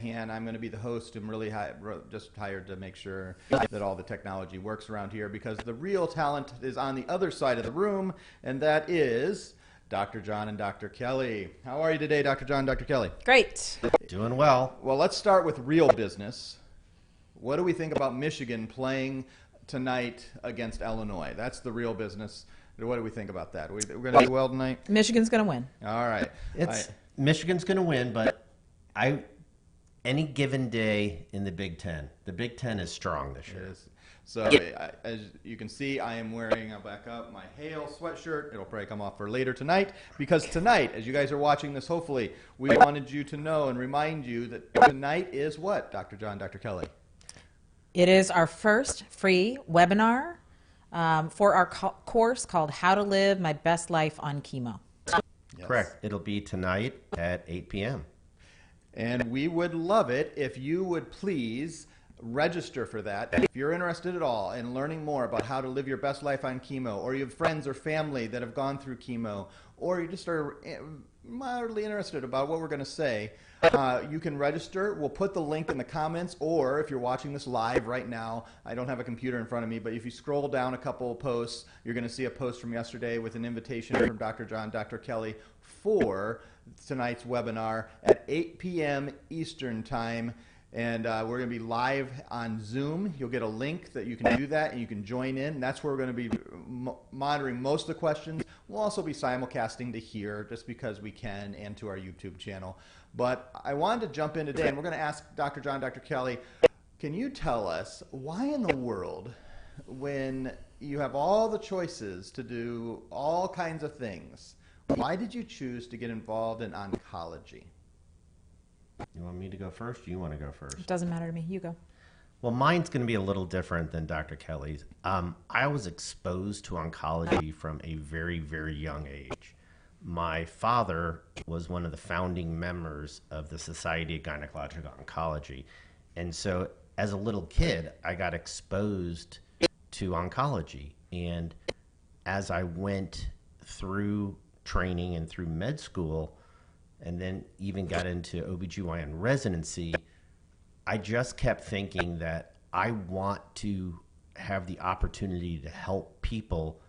And I'm going to be the host. I'm really just hired to make sure that all the technology works around here, because the real talent is on the other side of the room, and that is Dr. John and Dr. Kelly. How are you today, Dr. John and Dr. Kelly? Great. Doing well. Well, let's start with real business. What do we think about Michigan playing tonight against Illinois? That's the real business. What do we think about that? We're going to do well tonight? Michigan's going to win. All right. Michigan's going to win, but any given day in the Big Ten is strong this year. So as you can see, I am wearing, I'll back up, my Hail sweatshirt. It'll probably come off for later tonight, because tonight, as you guys are watching this, hopefully, we wanted you to know and remind you that tonight is what, Dr. John, Dr. Kelly? It is our first free webinar for our course called How to Live My Best Life on Chemo. Yes. Correct. It'll be tonight at 8 p.m. And we would love it if you would please register for that. If you're interested at all in learning more about how to live your best life on chemo, or you have friends or family that have gone through chemo, or you just are mildly interested about what we're going to say, you can register. We'll put the link in the comments, or if you're watching this live right now, I don't have a computer in front of me, but if you scroll down a couple of posts, you're going to see a post from yesterday with an invitation from Dr. John, Dr. Kelly for tonight's webinar at 8 p.m. Eastern Time. And we're going to be live on Zoom. You'll get a link that you can do that, and you can join in. That's where we're going to be monitoring most of the questions. We'll also be simulcasting to here, just because we can, and to our YouTube channel. But I wanted to jump in today, and we're going to ask Dr. John, Dr. Kelly, can you tell us why in the world, when you have all the choices to do all kinds of things, why did you choose to get involved in oncology? You want me to go first, or you want to go first? It doesn't matter to me. You go. Well, mine's going to be a little different than Dr. Kelly's. I was exposed to oncology from a very, very young age. My father was one of the founding members of the Society of Gynecologic Oncology. And so as a little kid, I got exposed to oncology. And as I went through training and through med school, and then even got into OBGYN residency, I just kept thinking that I want to have the opportunity to help people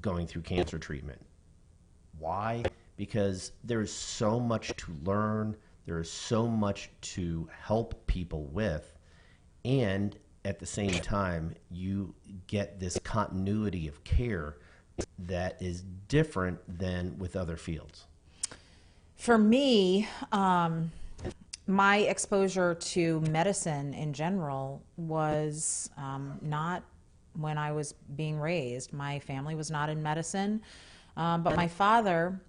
going through cancer treatment. Why? Because there's so much to learn, there's so much to help people with, and at the same time, you get this continuity of care that is different than with other fields. For me, my exposure to medicine in general was not when I was being raised. My family was not in medicine, but my father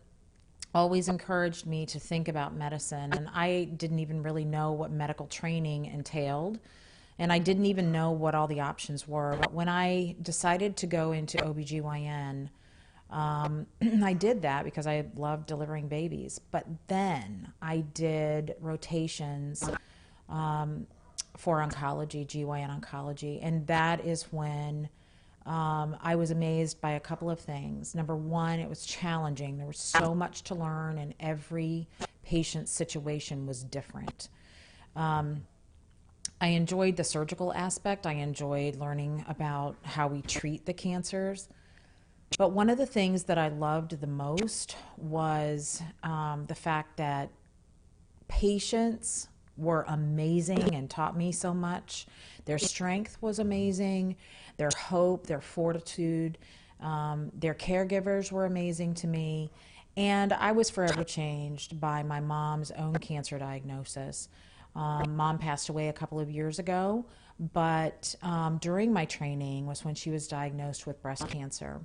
always encouraged me to think about medicine, and I didn't even really know what medical training entailed, and I didn't even know what all the options were. But when I decided to go into OBGYN, I did that because I loved delivering babies. But then I did rotations for oncology, GYN oncology, and that is when I was amazed by a couple of things. Number one, it was challenging. There was so much to learn, and every patient's situation was different. I enjoyed the surgical aspect. I enjoyed learning about how we treat the cancers. But one of the things that I loved the most was the fact that patients were amazing and taught me so much. Their strength was amazing, their hope, their fortitude, their caregivers were amazing to me. And I was forever changed by my mom's own cancer diagnosis. Mom passed away a couple of years ago, but during my training was when she was diagnosed with breast cancer.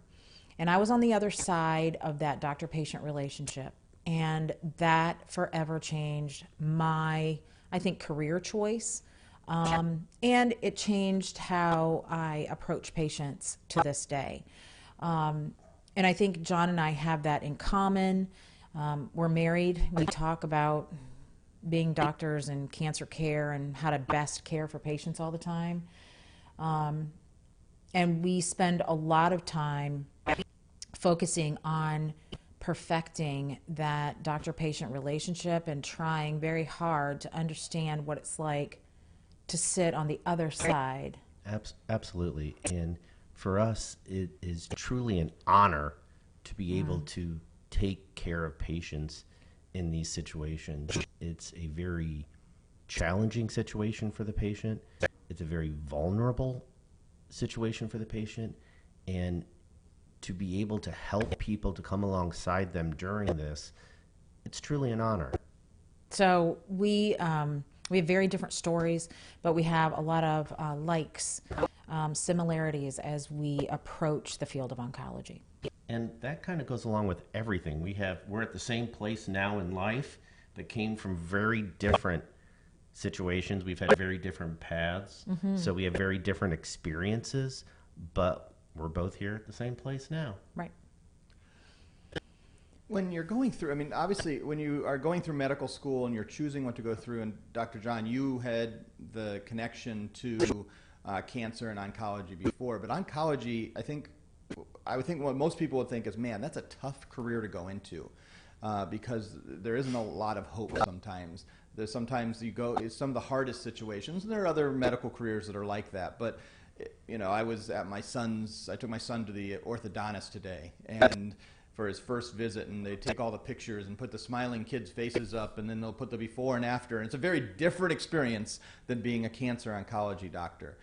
And I was on the other side of that doctor-patient relationship. And that forever changed my, I think, career choice. And it changed how I approach patients to this day. And I think John and I have that in common. We're married. We talk about being doctors and cancer care and how to best care for patients all the time. And we spend a lot of time focusing on perfecting that doctor-patient relationship and trying very hard to understand what it's like to sit on the other side. Absolutely. And for us, it is truly an honor to be able to take care of patients in these situations. It's a very challenging situation for the patient. It's a very vulnerable situation for the patient. And to be able to help people to come alongside them during this, it's truly an honor. So we have very different stories, but we have a lot of similarities as we approach the field of oncology. And that kind of goes along with everything. We're at the same place now in life, but came from very different situations. We've had very different paths. So we have very different experiences, but we're both here at the same place now. Right. When you're going through, I mean, obviously, when you are going through medical school and you're choosing what to go through, and Dr. John, you had the connection to cancer and oncology before, but oncology, I would think what most people would think is, man, that's a tough career to go into because there isn't a lot of hope sometimes. There's sometimes it's some of the hardest situations, and there are other medical careers that are like that, but you know, I took my son to the orthodontist today, and for his first visit, and they take all the pictures and put the smiling kids' faces up, and then they'll put the before and after, and it's a very different experience than being a cancer oncology doctor.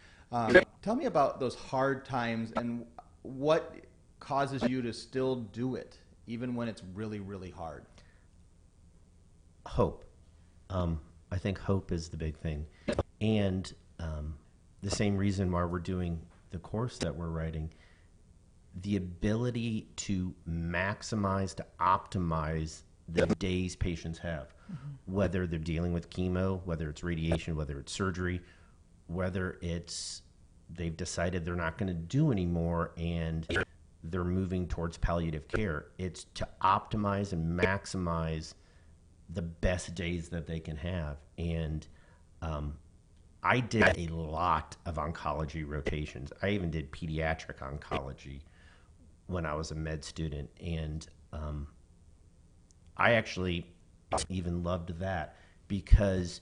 Tell me about those hard times and what causes you to still do it, even when it's really, really hard. Hope. I think hope is the big thing. And the same reason why we're doing the course that we're writing, the ability to maximize, to optimize the days patients have, whether they're dealing with chemo, whether it's radiation, whether it's surgery, whether it's they've decided they're not going to do anymore and they're moving towards palliative care. It's to optimize and maximize the best days that they can have. And I did a lot of oncology rotations. I even did pediatric oncology when I was a med student. And I actually even loved that because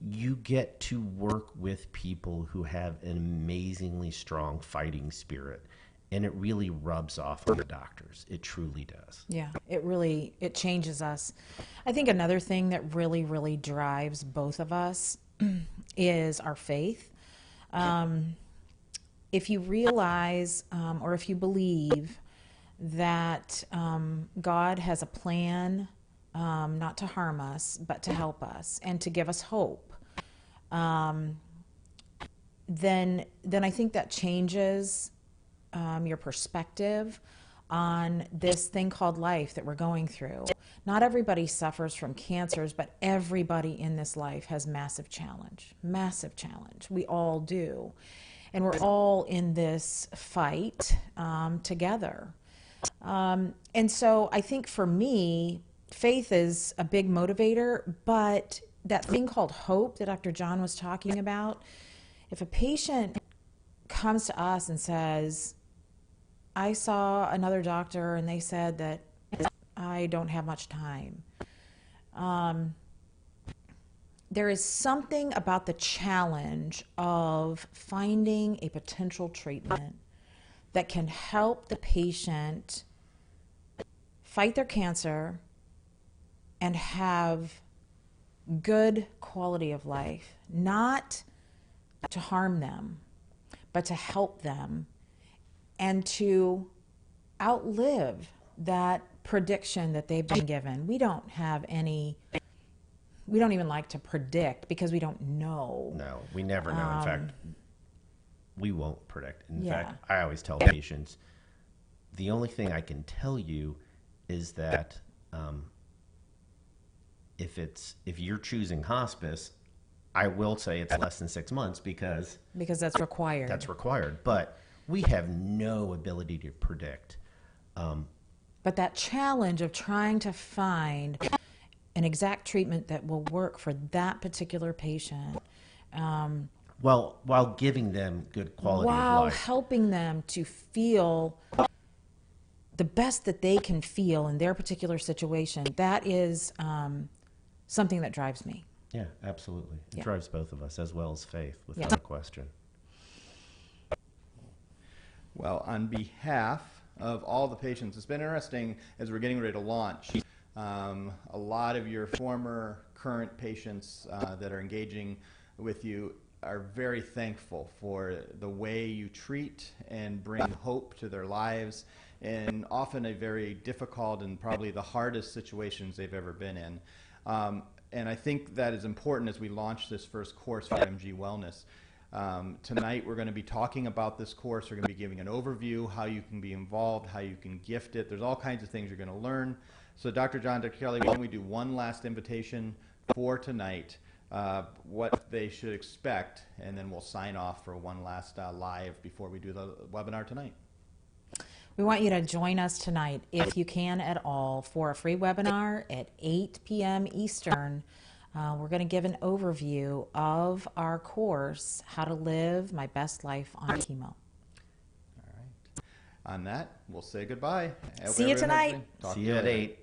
you get to work with people who have an amazingly strong fighting spirit. And it really rubs off on the doctors. It truly does. Yeah, it changes us. I think another thing that really, really drives both of us is our faith. If you realize or if you believe that God has a plan not to harm us, but to help us and to give us hope, then I think that changes your perspective on this thing called life that we're going through. Not everybody suffers from cancers, but everybody in this life has massive challenge. We all do. And we're all in this fight together. And so I think for me, faith is a big motivator, but that thing called hope that Dr. John was talking about, if a patient comes to us and says, I saw another doctor and they said that I don't have much time. There is something about the challenge of finding a potential treatment that can help the patient fight their cancer and have good quality of life, not to harm them, but to help them and to outlive that prediction that they've been given. We don't even like to predict because we don't know. No, we never know. In fact, we won't predict. In fact, I always tell patients, the only thing I can tell you is that if you're choosing hospice, I will say it's less than 6 months because that's required. That's required. But we have no ability to predict. But that challenge of trying to find an exact treatment that will work for that particular patient. While giving them good quality of life. While helping them to feel the best that they can feel in their particular situation, that is something that drives me. Yeah, absolutely. It Yeah. drives both of us, as well as faith, without Yeah. a question. Well, on behalf of all the patients, it's been interesting as we're getting ready to launch. A lot of your former, current patients that are engaging with you are very thankful for the way you treat and bring hope to their lives in often a very difficult and probably the hardest situations they've ever been in. And I think that is important as we launch this first course for MG Wellness. Tonight we're going to be talking about this course. We're going to be giving an overview, how you can be involved, how you can gift it. There's all kinds of things you're going to learn. So Dr. John, Dr. Kelly, why don't we do one last invitation for tonight, what they should expect, and then we'll sign off for one last live before we do the webinar tonight. We want you to join us tonight, if you can at all, for a free webinar at 8 p.m. Eastern. We're going to give an overview of our course, How to Live My Best Life on Chemo. All right. On that, we'll say goodbye. See you tonight. Talk to See you at later. 8.